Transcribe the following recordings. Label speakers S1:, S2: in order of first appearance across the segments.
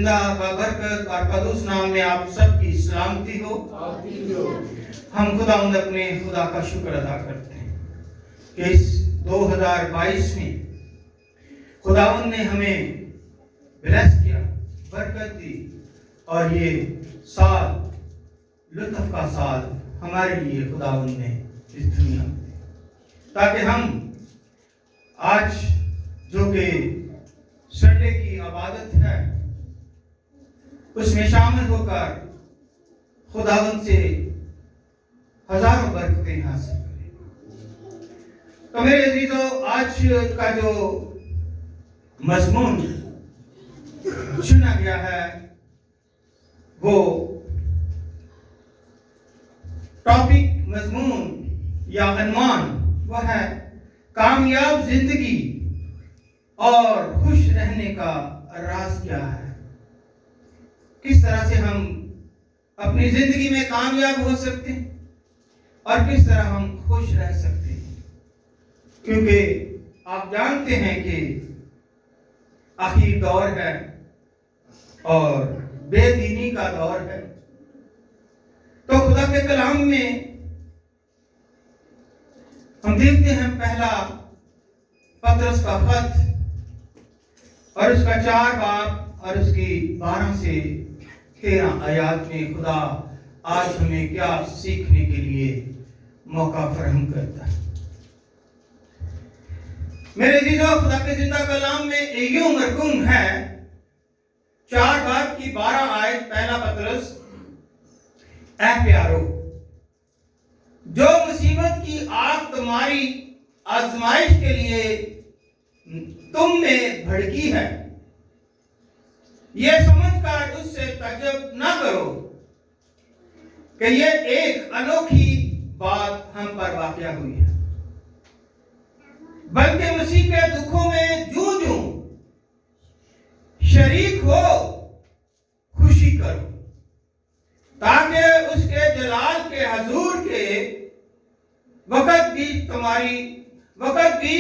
S1: जिंदा बरकत और कदूस नाम में आप सबकी सलामती हो। हम खुदावंद अपने खुदा का शुक्र अदा करते हैं कि इस 2022 में खुदावंद ने हमें ब्लेस किया, बरकत दी और ये साल लुत्फ का साल हमारे लिए खुदावंद ने इस दुनिया में, ताकि हम आज जो कि संडे की इबादत है उसमें शामिल होकर खुदावंद से हजारों बरकतें हासिल करें। तो मेरे अजीजों, आज का जो मजमून चुना गया है वो टॉपिक, मजमून या अनवान वह है कामयाब जिंदगी और खुश रहने का राज क्या है। किस तरह से हम अपनी जिंदगी में कामयाब हो सकते हैं और किस तरह हम खुश रह सकते हैं, क्योंकि आप जानते हैं कि आखिरी दौर है और बेदीनी का दौर है। तो खुदा के कलाम में हम देखते हैं पहला पतरस का खत और उसका 4 बाब और उसकी 12 से 13 आयात में खुदा आज हमें क्या सीखने के लिए मौका फराहम करता है। मेरे अजीजों, खुदा के जिंदा कलाम में यूं मरकूम है 4 बाब की 12 आयत, पहला पतरस, ऐ प्यारो, जो मुसीबत की आग तुम्हारी आजमाइश के लिए तुम में भड़की है, यह समझकर उससे तज्जुब न करो कि यह एक अनोखी बात हम पर वाक़या हुई है, बल्कि मसीह के दुखों में जूझूं शरीक हो खुशी करो, ताकि उसके जलाल के हजूर के वक़्त भी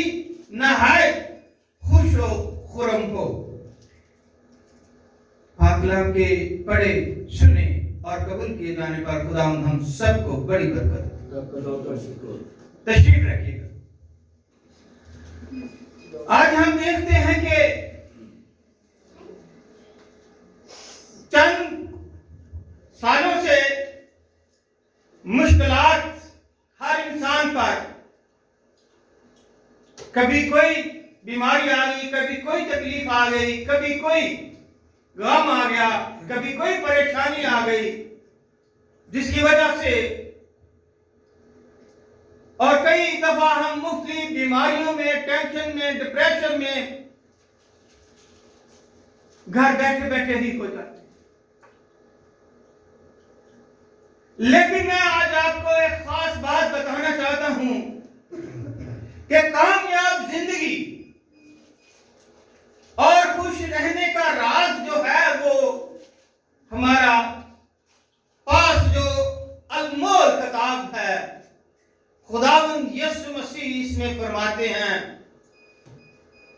S1: नहायत खुश हो खुरम हो। कलाम के पढ़े, सुने और कबूल किए जाने पर खुदावंद हम सबको बड़ी बरकत तशरीफ रखिएगा। आज हम देखते हैं कि चंद सालों से मुश्किलात हर इंसान पर, कभी कोई बीमारी आ गई, कभी कोई तकलीफ आ गई, कभी कोई गम आ गया, कभी कोई परेशानी आ गई, जिसकी वजह से और कई दफा हम मुख्तलिफ बीमारियों में, टेंशन में, डिप्रेशन में घर बैठे बैठे ही हो जाते। लेकिन मैं आज आपको एक खास बात बताना चाहता हूं कि कामयाब जिंदगी और खुश रहने का राज जो है वो हमारा पास जो अनमोल किताब है, खुदावंद यीशु मसीह इसमें फरमाते हैं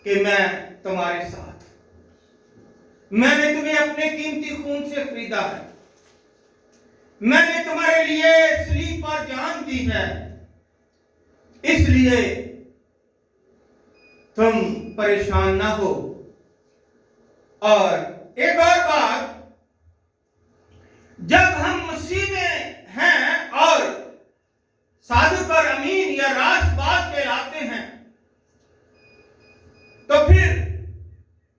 S1: कि मैं तुम्हारे साथ, मैंने तुम्हें अपने कीमती खून से खरीदा है, मैंने तुम्हारे लिए सलीब पर जान दी है, इसलिए तुम परेशान ना हो। और एक और बात, जब हम मसीह में हैं और सादुक और अमीन या रास्तबाज कहलाते हैं, तो फिर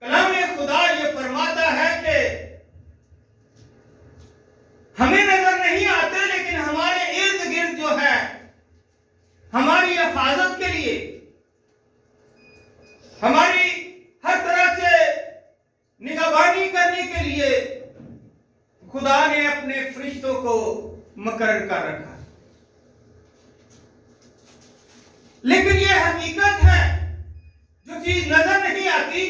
S1: कलाम खुदा ये फरमाता है कि हमें नजर नहीं आते, लेकिन हमारे इर्द गिर्द जो है हमारी हिफाजत के लिए, हमारी हर तरह से निगहबानी करने के लिए खुदा ने अपने फरिश्तों को मुकर्रर कर रखा। लेकिन यह हकीकत है, जो चीज नजर नहीं आती।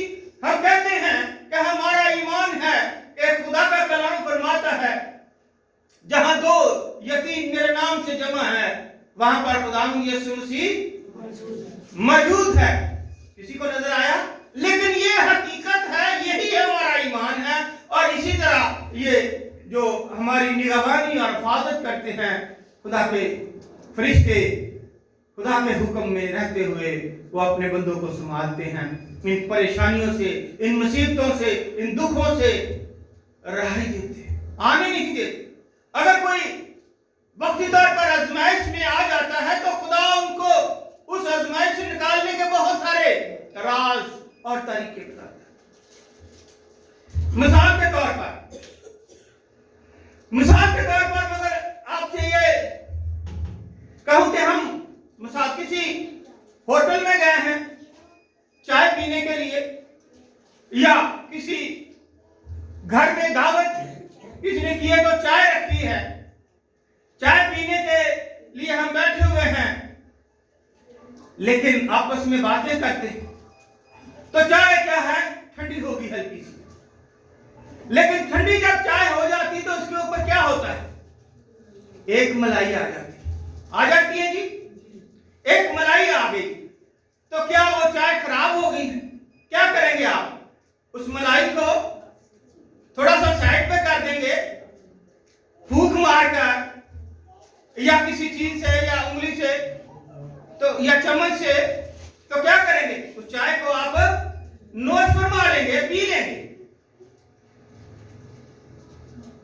S1: हम कहते हैं कि हमारा ईमान है कि खुदा का कलाम फरमाता है, जहां 2 या 3 मेरे नाम से जमा है, वहां पर खुदावंद यीशु मसीह मौजूद है। किसी को नजर आया? लेकिन यह हकीकत है, यही हमारा ईमान है और इसी तरह ये जो हमारी निगरानी और हिफाजत करते हैं, खुदा के फरिश्ते खुदा के हुक्म में रहते हुए वो अपने बंदों को संभालते हैं, इन परेशानियों से, इन मुसीबतों से, इन दुखों से राहत देते, आने नहीं देते। अगर कोई वक्ती तौर पर आजमाइश में आ जाता है तो खुदा उनको उस आजमाइश से निकालने के बहुत सारे राज और तरीके बताता है। मिसाल के तौर पर मगर आपसे ये कहूं कि हम मिसाल किसी होटल में गए हैं चाय पीने के लिए, या किसी घर में दावत किसी ने की है तो चाय रखी है, चाय पीने के लिए हम बैठे हुए हैं, लेकिन आपस में बातें करते तो चाय क्या है, ठंडी होगी हल्की सी, लेकिन ठंडी जब चाय हो जाती तो उसके ऊपर क्या होता है, एक मलाई आ जाती है जी, एक मलाई आ गई तो क्या वो चाय खराब हो गई? क्या करेंगे आप? उस मलाई को थोड़ा सा साइड पे कर देंगे, फूंक मारकर, या किसी चीज से या उंगली से तो या चम्मच से, तो क्या करेंगे? उस चाय को आप नोच फरमा लेंगे, पी लेंगे।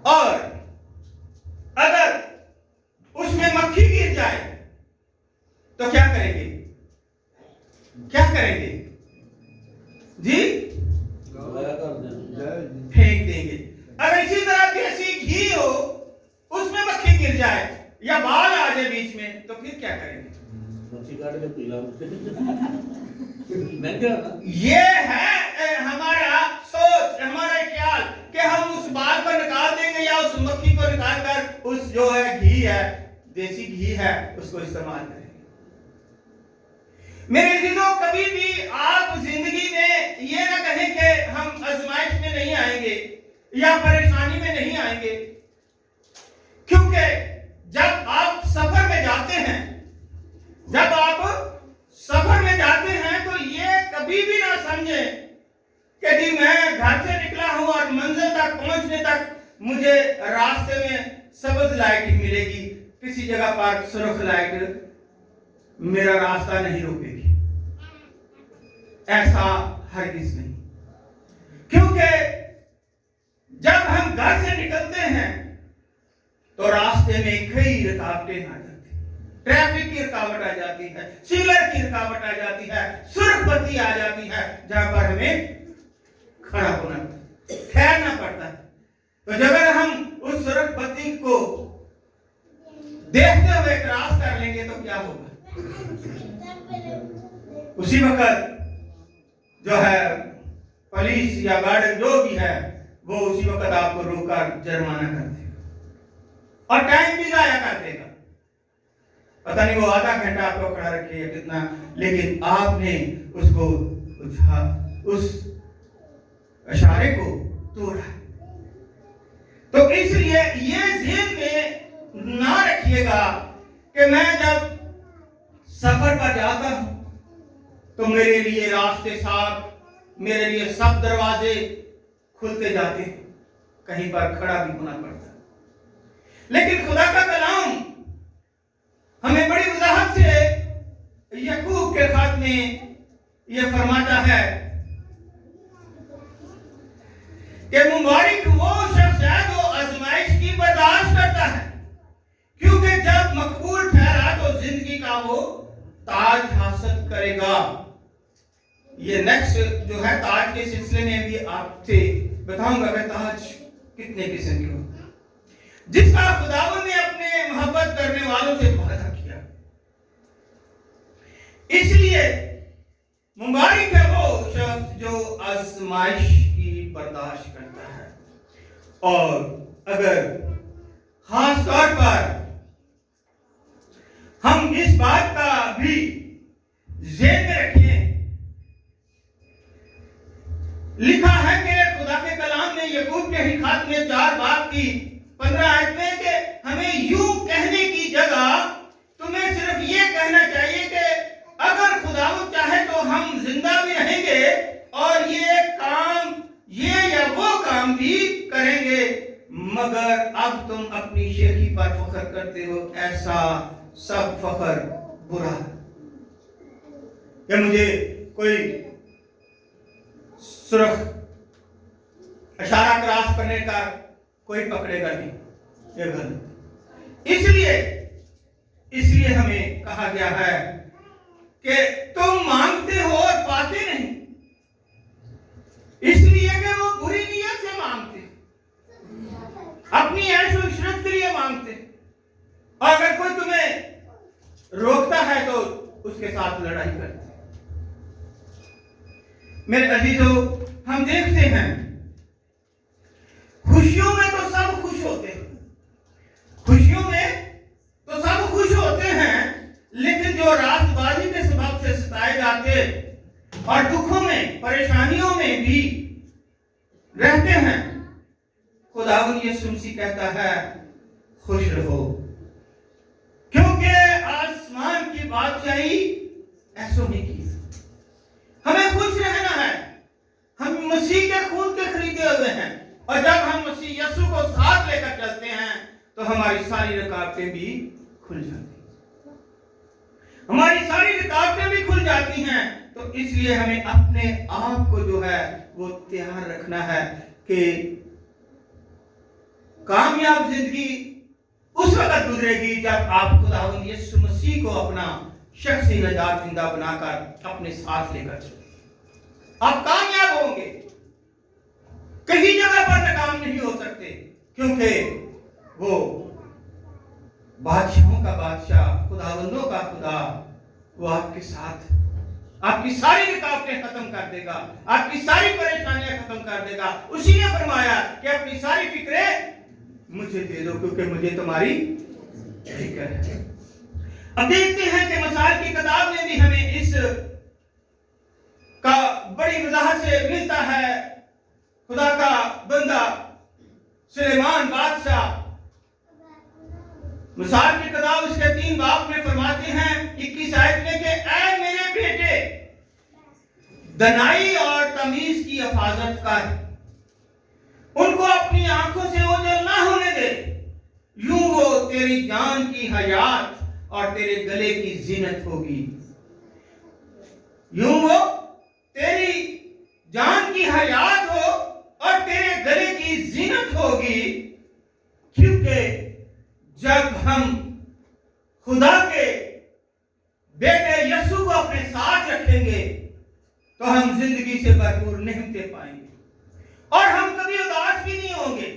S1: और अगर उसमें मक्खी गिर जाए तो क्या करेंगे? क्या करेंगे जी? फेंक देंगे। अगर इसी तरह देसी घी हो, उसमें मक्खी गिर जाए या बाल आ जाए बीच में, तो फिर क्या करेंगे? ये है हमारा सोच, हमारा ख्याल कि हम उस बाल को निकाल देंगे या उस मक्खी को निकाल कर उस जो है घी है, देसी घी है, उसको इस्तेमाल करेंगे। मेरे अजीजों, कभी भी आप जिंदगी में ये ना कहें कि हम आजमाइश में नहीं आएंगे या परेशानी में नहीं आएंगे, क्योंकि जब आप सफर में जाते हैं, तो ये कभी भी ना समझे कि जी मैं घर से निकला हूं और मंजिल तक पहुंचने तक मुझे रास्ते में सब्ज लाइट मिलेगी, किसी जगह पर सुर्ख लाइट मेरा रास्ता नहीं रोकेगी। ऐसा हरगिज नहीं, क्योंकि जब हम घर से निकलते हैं तो रास्ते में कई रुकावटें आ जाती हैं, ट्रैफिक की रुकावट आ जाती है, सिग्नल की रुकावट आ जाती है, सुर्ख बत्ती आ जाती है, जहां पर हमें खड़ा होना ठहरना पड़ता है। तो जब हम उस सुर्ख बत्ती को देखते हुए क्रॉस कर लेंगे तो क्या होगा? उसी वक्त जो है पुलिस या गार्ड जो भी है वो उसी वक्त आपको रोककर जुर्माना कर देगा और टाइम भी जाया कर देगा। पता नहीं वो आधा घंटा आपको खड़ा रखे या कितना, लेकिन आपने उसको उस इशारे को तोड़ा। तो इसलिए ये ज़हन में ना रखिएगा कि मैं जब सफर पर जाता हूं तो मेरे लिए रास्ते साफ, मेरे लिए सब दरवाजे खुलते जाते हैं, कहीं पर खड़ा भी होना पड़ता है। लेकिन खुदा का कलाम हमें बड़ी वजाहत से याकूब के खत में यह फरमाता है कि मुबारक वो शख्स है जो आजमाइश की बर्दाश्त करता है, क्योंकि जब मकबूल ठहरा तो जिंदगी का वो ताज हासिल करेगा। ये नेक्स्ट जो है ताज के सिलसिले में भी आपसे बताऊंगा कि ताज कितने किस्म के होते हैं, जिसका खुदावंद ने अपने मोहब्बत करने वालों से वादा किया। इसलिए मुबारक है वो शख्स जो आजमाइश की बर्दाश्त करता है। और अगर खास तौर पर हम इस बात का भी ज़हन में रखें, लिखा है कि खुदा के कलाम ने याकूब के ही खात में 4 बाब की 15 आयत में कि हमें यूं कहने की जगह तुम्हें सिर्फ ये कहना चाहिए कि अगर खुदावंद चाहे तो हम जिंदा भी रहेंगे और ये काम, ये या वो काम भी जाएंगे, मगर अब तुम अपनी शेखी पर फख्र करते हो, ऐसा सब फख्र बुरा है। या मुझे कोई सुरख इशारा क्रॉस करने का कोई पकड़ेगा नहीं, ये गलत। इसलिए हमें कहा गया है कि तुम मांगते हो और पाते नहीं, इसलिए कि वो बुरी नीयत से मांगते, अपनी ऐशो इशरत के लिए मांगते। और अगर कोई तुम्हें रोकता है तो उसके साथ लड़ाई करते। मेरे अजीजों, हम देखते हैं खुशियों में तो सब खुश होते हैं, खुशियों में तो सब खुश होते हैं, लेकिन जो रास्तबाजी के सबब से सताए जाते और दुखों में परेशानियों में भी रहते हैं, खुदावंद यीशु मसीह कहता है खुश रहो, क्योंकि आसमान की बादशाही ऐसो नहीं की। हमें खुश रहना है, हम मसीह के खून के खरीदे हुए हैं, और जब हम मसीह यीशु को साथ लेकर चलते हैं तो हमारी सारी रुकावटें भी खुल जाती हैं, हमारी सारी रुकावटें भी खुल जाती हैं। तो इसलिए हमें अपने आप को जो है वो तैयार रखना है कि कामयाब जिंदगी उस वक्त गुजरेगी जब आप खुदावंद यीशु मसीह को अपना शख्सी नजात जिंदा बनाकर अपने साथ लेकर चलें। आप कामयाब होंगे, कहीं जगह पर नाकाम नहीं हो सकते, क्योंकि वो बादशाहों का बादशाह, खुदावंदों का खुदा, वो आपके साथ आपकी सारी रुकावटें खत्म कर देगा, आपकी सारी परेशानियां खत्म कर देगा। उसी ने फरमाया कि अपनी सारी फिक्रें मुझे दे दो, क्योंकि मुझे तुम्हारी फिक्र है। अब देखते हैं कि मिसाल की किताब में भी हमें इस का बड़ी वजाहत से मिलता है। खुदा का बंदा सुलेमान बादशाह मिसाल की किताब उसके 3 बाब में फरमाते हैं 21 आयत में कि ऐ मेरे बेटे, दनाई और तमीज की हिफाजत कर, उनको अपनी आंखों से ओझल ना होने दे, यूं वो तेरी जान की हयात और तेरे गले की जीनत होगी। यूं वो तेरी जान की हयात हो और तेरे गले की जीनत होगी, क्योंकि जब हम खुदा के बेटे यीशु को अपने साथ रखेंगे तो हम जिंदगी से भरपूर नेमतें पाएंगे, और हम कभी उदास भी नहीं होंगे,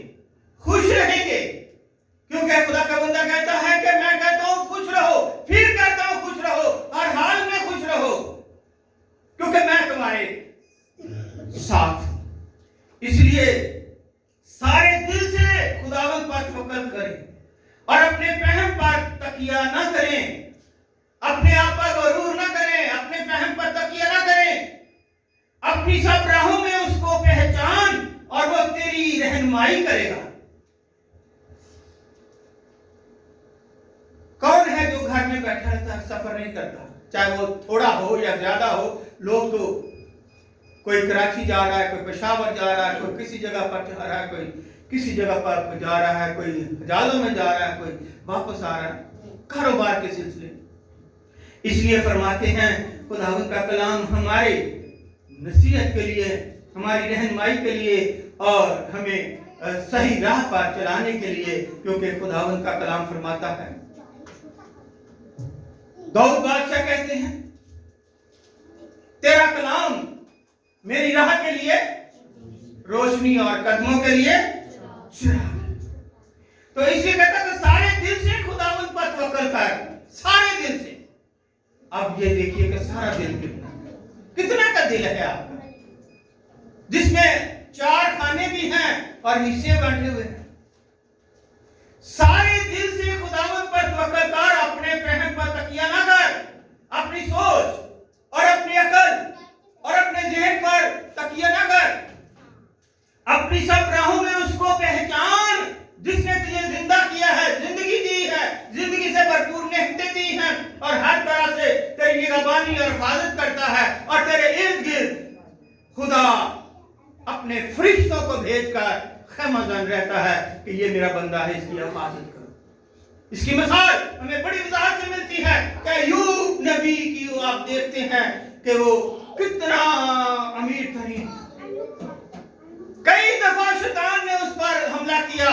S1: खुश रहेंगे, क्योंकि खुदा का बंदा कहता है कि मैं कहता हूं खुश रहो, फिर कहता हूं खुश रहो, हर हाल में खुश रहो, क्योंकि मैं तुम्हारे साथ। इसलिए सारे दिल से खुदावंद पर तवक्कुल करें और अपने फहम पर तकिया ना करें, अपने आप पर गरूर ना करें, अपने फहम पर तकिया ना करें, अपनी सब राहों में उसको पहचान और वो तेरी रहनुमाई करेगा। कौन है जो घर में बैठा रहता है, सफर नहीं करता, चाहे वो थोड़ा हो या ज्यादा हो। लोग तो कोई कराची जा रहा है, कोई पेशावर जा रहा है, कोई किसी जगह पर जा रहा है, कोई किसी जगह पर जा रहा है, कोई हजारों में जा रहा है, कोई वापस आ रहा है कारोबार के सिलसिले। इसलिए फरमाते हैं खुदावंद का कलाम हमारे नसीहत के लिए, हमारी रहनुमाई के लिए और हमें सही राह पर चलाने के लिए, क्योंकि खुदावंद का कलाम फरमाता है, दाऊद बादशाह कहते हैं तेरा कलाम मेरी राह के लिए रोशनी और कदमों के लिए चिराग। तो इसलिए कहता है सारे दिल से खुदावंद पर तवक्कुल कर, सारे दिल से। अब ये देखिए कि सारा दिल कितना का दिल है आपका, जिसमें 4 खाने भी हैं और हिस्से बांटे हुए हैं। सारे दिल से खुदावंद पर तवक्कुल कर, अपने फहम पर तकिया ना कर, अपनी सोच और अपनी अकल और अपने ज़हन पर तकिया ना कर, अपनी सब राहों में उसको पहचान जिसने तुझे जिंदा किया है, जिंदगी दी है, जिंदगी से भरपूर नेमतें दी हैं और हर तरह से तेरी निगहबानी और हिफाजत करता है, और तेरे इर्द गिर्द खुदा अपने फरिश्तों को भेजकर खैमाजान रहता है कि ये मेरा बंदा है, इसकी हिफाजत करो। इसकी मिसाल हमें बड़ी वजाहत से मिलती है कि अय्यूब नबी की आप देखते हैं कि वो कितना अमीर तरीन, कई दफा शैतान ने उस पर हमला किया,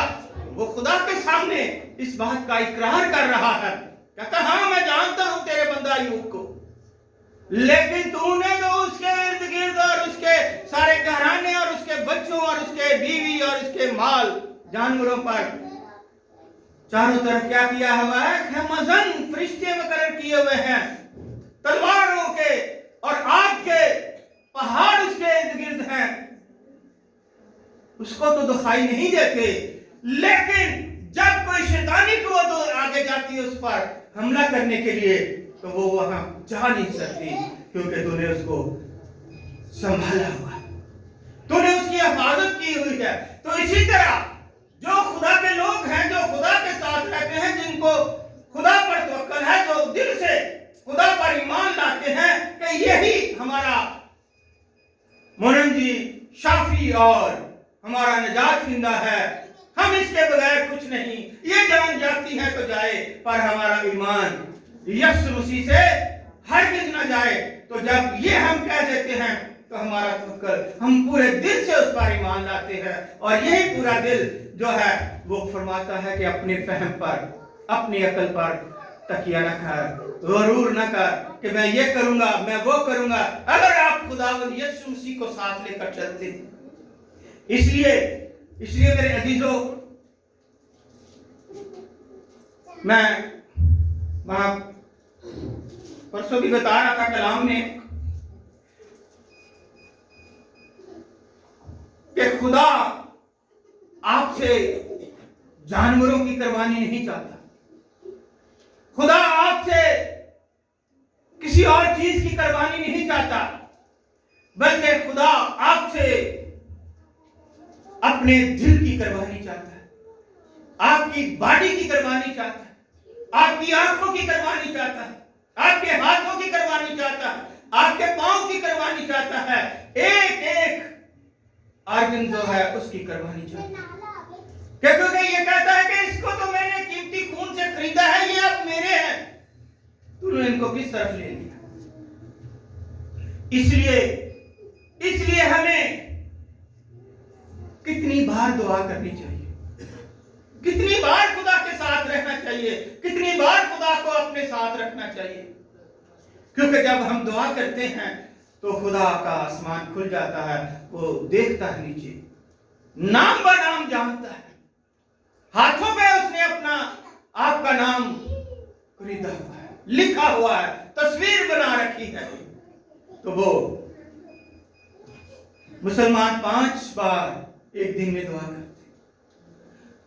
S1: वो खुदा के सामने इस बात का इकरार कर रहा है, कहता हाँ मैं जानता हूं तेरे बंदा अय्यूब को, लेकिन तूने तो उसके इर्द गिर्द और उसके सारे घराने और उसके बच्चों और उसके बीवी और उसके माल जानवरों पर चारों तरफ क्या किया हुआ है, खैमाज़न फरिश्ते मुकर्रर किए हुए हैं, तलवारों के और आग के पहाड़ उसके इर्द गिर्द हैं, उसको तो दिखाई नहीं देते, लेकिन जब कोई शैतानी को तो आगे जाती है उस पर हमला करने के लिए, तो वो वहां जा नहीं सकती, क्योंकि तूने उसको संभाला हुआ है, तूने उसकी हिफाजत की हुई है। तो इसी तरह जो खुदा के लोग हैं, जो खुदा के साथ रहते हैं, जिनको खुदा पर तवक्कल है, जो दिल से खुदा पर ईमान लाते हैं कि यही हमारा मुनज्जी, शाफी और हमारा निजात जिंदा है, हम इसके बगैर कुछ नहीं, ये जान जाती है तो जाए, पर हमारा ईमान यीशु मसीह से हरगिज़ ना जाए। तो जब ये हम कह देते हैं तो हमारा तवक्कुल, हम पूरे दिल से उस पर ईमान लाते हैं, और यही पूरा दिल जो है वो फरमाता है कि अपने फहम पर, अपनी अकल पर तकिया न कर, गरूर न कर कि मैं ये करूंगा, मैं वो करूंगा। अगर आप खुदावंद यीशु मसीह को साथ लेकर चलते हैं, इसलिए मेरे अजीजों, मैं वहां परसों भी बता रहा था कलाम में कि खुदा आपसे जानवरों की कुर्बानी नहीं चाहता, खुदा आपसे किसी और चीज की कुर्बानी नहीं चाहता, बल्कि खुदा आपसे अपने दिल की कुर्बानी चाहता है, आपकी बॉडी की कुर्बानी चाहता है, आपकी आंखों की कुर्बानी चाहता है, आपके हाथों की कुर्बानी चाहता है, आपके पांव की कुर्बानी चाहता है, एक एक आर्गन जो है उसकी कुर्बानी चाहता है, क्योंकि ये कहता है कि इसको तो मैंने कीमती खून से खरीदा है, ये अब मेरे हैं, तूने इनको किस तरफ ले लिया। इसलिए हमें कितनी बार दुआ करनी चाहिए, कितनी बार खुदा के साथ रहना चाहिए, कितनी बार खुदा को अपने साथ रखना चाहिए, क्योंकि जब हम दुआ करते हैं तो खुदा का आसमान खुल जाता है, वो देखता है नीचे, नाम ब नाम जानता है, हाथों पे उसने अपना आपका नाम खरीदा हुआ है, लिखा हुआ है, तस्वीर बना रखी है। तो वो मुसलमान 5 बार एक दिन में दुआ करते।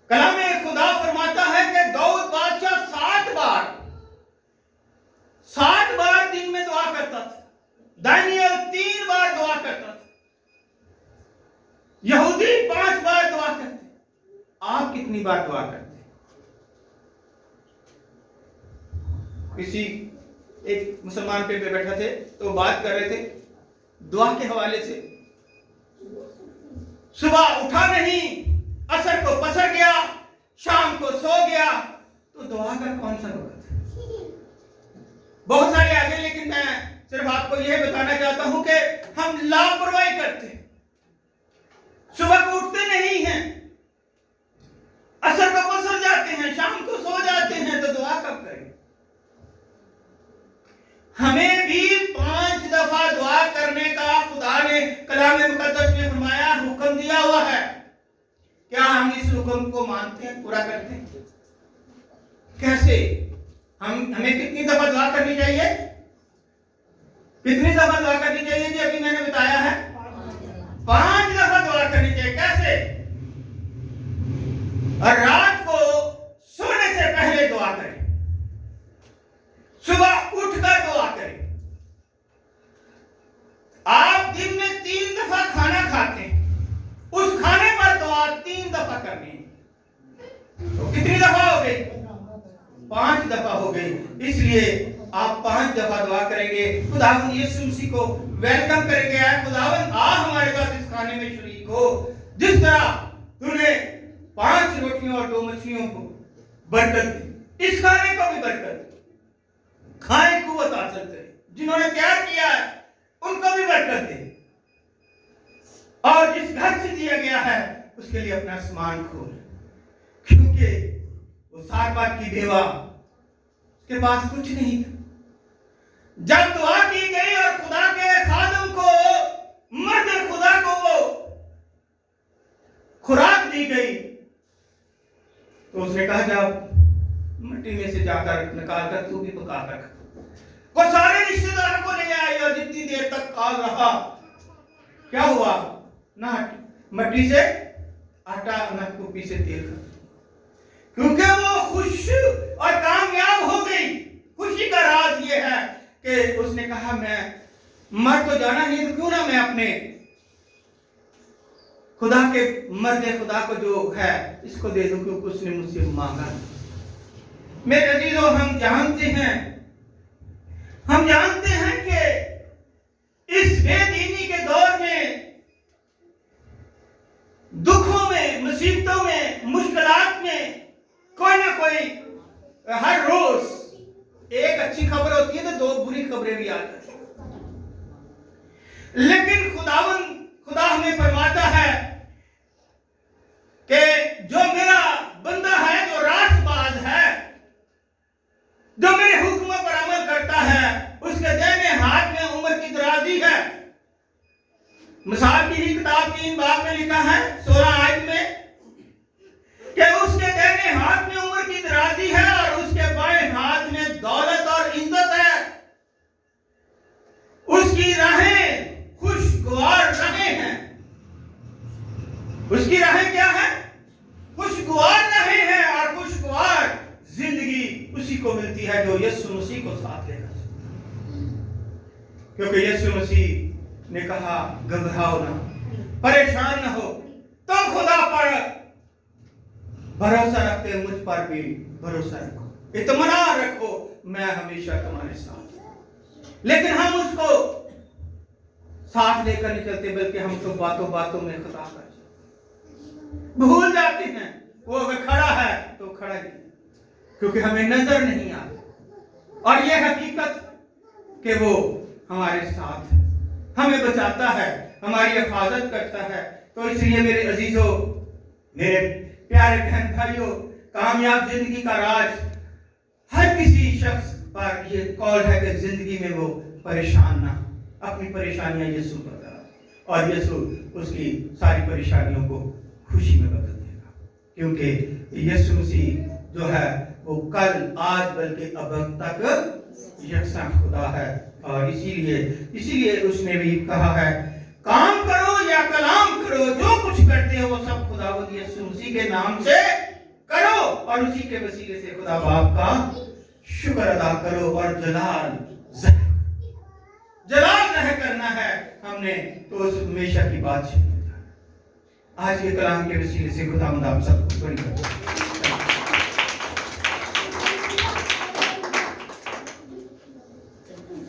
S1: कलाम खुदा फरमाता है कि दाऊद बादशाह 7 बार दिन में दुआ करता था, दानियल 3 बार दुआ करता था, यहूदी 5 बार दुआ करते। आप कितनी बार दुआ करते? किसी एक मुसलमान पे बैठा थे तो बात कर रहे थे दुआ के हवाले से, सुबह उठा नहीं, असर को पसर गया, शाम को सो गया, तो दुआ का कौन सा वक्त है? बहुत सारे आगे, लेकिन मैं सिर्फ आपको यह बताना चाहता हूं कि हम लापरवाही करते हैं, सुबह को उठते नहीं हैं, असर को पसर जाते हैं, शाम को सो जाते हैं, तो दुआ कब करें? हमें भी 5 दफा दुआ करने का खुदा ने कलाम मुकद्दस में फरमाया, हुक्म दिया हुआ है। क्या हम इस हुक्म को मानते हैं, पूरा करते हैं? कैसे? हमें कितनी दफा दुआ करनी चाहिए? कितनी दफा दुआ करनी चाहिए जी? अभी मैंने बताया है 5 दफा दुआ करनी चाहिए। कैसे? और रात को सोने से पहले दुआ करें, सुबह उठकर दुआ करें। आप दिन में 3 दफा खाना खाते हैं, उस खाने पर दुआ 3 दफा करनी है, तो कितनी दफा हो गई? 5 दफा हो गई। इसलिए आप 5 दफा दुआ करेंगे, खुदावंद यीशु मसीह को वेलकम करेंगे, खुदावंद आ हमारे साथ इस खाने में शरीक हो। जिस तरह तूने 5 रोटियों और 2 मछलियों को बरकत दी, इस खाने को भी बरकत, खाए कुव्वत हासिल करे, जिन्होंने तैयार किया है उनको भी बरकत दे, और जिस घर से दिया गया है उसके लिए अपना आसमान खोल, क्योंकि वो सारपात की बेवा, उसके पास कुछ नहीं था। जब दुआ की गई और खुदा के खादम को, मर्द खुदा को वो खुराक दी गई, तो उसने कहा जाओ मिट्टी में से जाकर निकाल कर तू भी पका कर खा। वो सारे रिश्तेदारों को ले आई और जितनी देर तक काल रहा, क्या हुआ ना, मट्टी से आटा ना कुप्पी से तेल खा, क्योंकि वो खुश और कामयाब हो गई। खुशी का राज ये है कि उसने कहा मैं मर तो जाना ही, तो क्यों ना मैं अपने खुदा के मर्द खुदा को जो है इसको दे दूं, क्योंकि उसने मुझसे मांगा। मेरे अजीजों, हम जानते हैं कि इस बेदीनी के दौर में, दुखों में, मुसीबतों में, मुश्किलात में कोई ना कोई हर रोज एक अच्छी खबर होती है तो 2 बुरी खबरें भी आती हैं। लेकिन खुदा हमें फरमाता है कि जो मेरा बंदा है, जो रास्तबाज है, जो मेरे हुक्म पर अमल करता है, उसके दाहिने हाथ में उम्र की दराजी है। मिसाल की ही किताब 3 बाब में लिखा है 16 आयत में कि उसके दाहिने हाथ में उम्र की दराजी है और उसके बाएं हाथ में दौलत और इज्जत है। उसकी राहें खुशगवार राहें हैं। उसकी राहें क्या है? खुशगवार राहें हैं, और खुशगवार जिंदगी उसी को मिलती है जो यीशु मसीह को साथ लेगा। क्योंकि यीशु मसीह ने कहा घबराओ ना, परेशान ना हो, तुम खुदा पर भरोसा रखते हो, मुझ पर भी भरोसा रखो, इत्मीनान रखो, मैं हमेशा तुम्हारे साथ। लेकिन हम उसको साथ लेकर नहीं चलते, बल्कि हम तो बातों बातों में खुदा कर भूल जाते हैं। वो अगर खड़ा है तो खड़ा ही, क्योंकि हमें नजर नहीं आता। और यह हकीकत कि वो हमारे साथ है, हमें बचाता है, हमारी हिफाजत करता है। तो इसलिए मेरे अजीजों, मेरे प्यारे बहन भाइयों, कामयाब जिंदगी का राज हर किसी शख्स पर ये कॉल है कि जिंदगी में वो परेशान ना, अपनी परेशानियां यीशु पर डाले और यीशु उसकी सारी परेशानियों को खुशी में बदल देगा। क्योंकि यीशु मसीह जो है वो कल, आज, बल्कि अब तक यकसा खुदा है। और इसीलिए उसने भी कहा है, काम करो या कलाम करो, जो कुछ करते हो वो सब खुदावंद यीशु मसीह के नाम से करो, और उसी के वसीले से खुदा बाप का शुक्र अदा करो। और जलाल रह करना है हमने, तो उस हमेशा की बात। आज के कलाम के वसीले से खुदावंद आप सबको बड़ी